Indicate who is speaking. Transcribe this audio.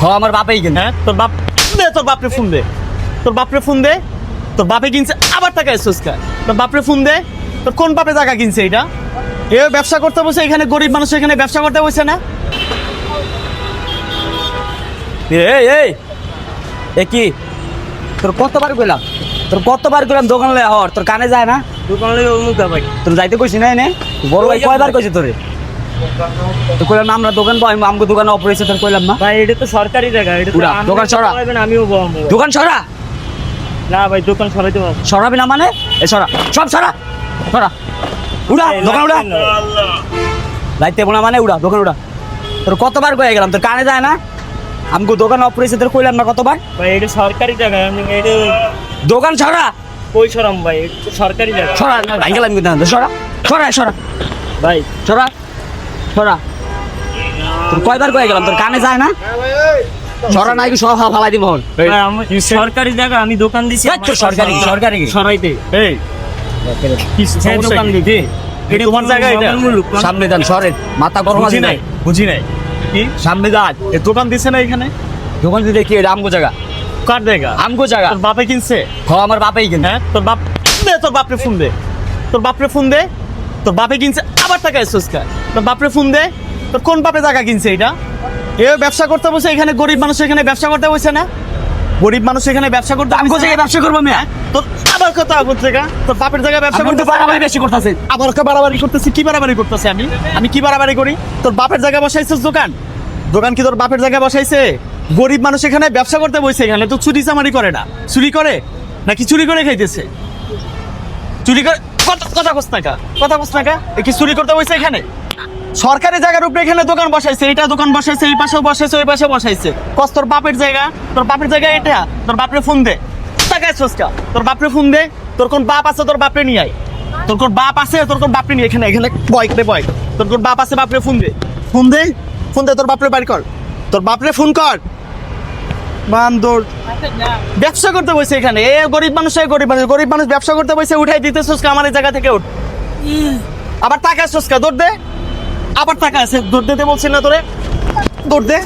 Speaker 1: আমার বাপেই কিনে।
Speaker 2: হ্যাঁ তোর বাপ দে, তোর বাপরে ফোন দে, তোর বাপরে ফোন দে। তোর বাপে কিনছে আবার টাকা এসেছিস কা? তোর বাপরে ফোন দে। তোর কোন বাপে টাকা কিনছে এটা? এ ব্যবসা করতে বসে, এখানে গরিব মানুষ এখানে ব্যবসা করতে বসে না?
Speaker 1: এই এই এ কি তোর কতবার কইলাম, দোকান লয়ে হর, তোর কানে যায় না?
Speaker 2: দোকান লই মুখা ভাই।
Speaker 1: তোর যাইতে কইছি না এনে? বড় ভাই কয়বার কইছে তোরে? তো কইলাম না আমরা দোকান পাই, আমগো দোকানে অপারেশন তোর কইলাম না?
Speaker 2: ভাই এটা তো সরকারি জায়গা, এটা তো
Speaker 1: উড়া,
Speaker 2: আপনি
Speaker 1: দোকান সরা।
Speaker 2: চালাবেন, আমিও বলবো।
Speaker 1: দোকান সরা।
Speaker 2: না ভাই দোকান সরাইতে পারবো।
Speaker 1: সরাবি না মানে? এ সরা, সব সরা, সরা। উড়া দোকান উড়া। যাইতে না মানে উড়া দোকান উড়া। তোর কতবার কয়ে গেলাম, তোর কানে যায় না? আমগো দোকান অপারেশন তোর কইলাম না কতবার?
Speaker 2: ভাই এটা সরকারি জায়গা, আমি এটা
Speaker 1: দোকান সরা।
Speaker 2: কই সরাম ভাই, এটা তো সরকারি জায়গা।
Speaker 1: সরা না ভাই গেলাম কিন্তু না। সরা সরা সরা
Speaker 2: ভাই
Speaker 1: সরা সরা। তোর কয়বার কয়ে গেলাম, তোর কানে যায় না? সরা নাই সব ফালাই দিব হন।
Speaker 2: ভাই, সরকারি জায়গা, আমি দোকান দিছি।
Speaker 1: এই তোর সরকারি সরকারি কি?
Speaker 2: সরাইতে এই কি
Speaker 1: দোকান
Speaker 2: সমস্যা
Speaker 1: দিবি?
Speaker 2: এটা তোমার জায়গা, এটা
Speaker 1: সামনে যান সরেন, মাথা গরম আছে নাই?
Speaker 2: বুঝি নাই কি সামনে যান, এ দোকান দিছে না এখানে?
Speaker 1: দোকান দিতে কি এটা আমগো জায়গা?
Speaker 2: কার জায়গা?
Speaker 1: আমগো জায়গা।
Speaker 2: তোর বাপে কিনছে?
Speaker 1: আমার বাপেই কিনে।
Speaker 2: হ্যাঁ তোর বাপ দে, তোর বাপরে ফোন দে, তোর বাপরে ফোন দে। তোর বাপে কিনছে আবার টাকা এসেছিস কা? তোর বাপরে ফোন দে। তোর কোন বাপে জায়গা কিনছে এটা? এ ব্যবসা করতে বসে, এখানে গরিব মানুষ এখানে ব্যবসা করতে বসে না? গরিব মানুষ এখানে ব্যবসা করতে
Speaker 1: আমগো জায়গায় ব্যবসা করবো আমি?
Speaker 2: তোর আবার কত আগর জায়গা, তোর বাপের জায়গায় ব্যবসা
Speaker 1: আমি
Speaker 2: করতে
Speaker 1: তো বাড়াবাড়ি বেশি করতেছে।
Speaker 2: আবার কে বাড়াবাড়ি করতেছি? কি বাড়াবাড়ি করতেছি আমি? আমি কি বাড়াবাড়ি করি? তোর বাপের জায়গায় বসাইছিস দোকান? দোকান কি তোর বাপের জায়গায় বসাইছে? গরিব মানুষ এখানে ব্যবসা করতে বসে, এখানে তো চুরি চামারি করে না। চুরি করে নাকি চুরি করে খাইতেছে? চুরি করে কথা কস না কা? কথা কস না কা? এ কি চুরি করতে বসে এখানে? সরকারি জায়গার উপরে এখানে দোকান বসাইছে, এটা দোকান বসাইছে, এই পাশেও বসাইছে, ওই পাশে বসাইছে। কস তোর বাপের জায়গা? তোর বাপের জায়গা এটা? তোর বাপরে ফোন দে। টাকায় সস্কা, তোর বাপরে ফোন দে। তোর কোন বাপ আছে? তোর বাপরে নিয়ে আয়। তোর কোন বাপ আছে? তোর কোন বাপরে নিয়ে এখানে এখানে বয় রে বয়। তোর কোন বাপ আছে? বাপরে ফোন দে, ফোন দে, ফোন দে। তোর বাপরে বাড়ি কর, তোর বাপরে ফোন কর। বান্দর ব্যবসা করতে বসে এখানে, এ গরিব মানুষ, গরিব মানুষ ব্যবসা করতে বসে উঠাই দিতে সুস্কা আমার এই জায়গা থেকে উঠ। আবার টাকা সুস্কা, দৌড় দে। আবার টাকা আছে, দৌড় দিতে বলছি না তোরে? দৌড় দে।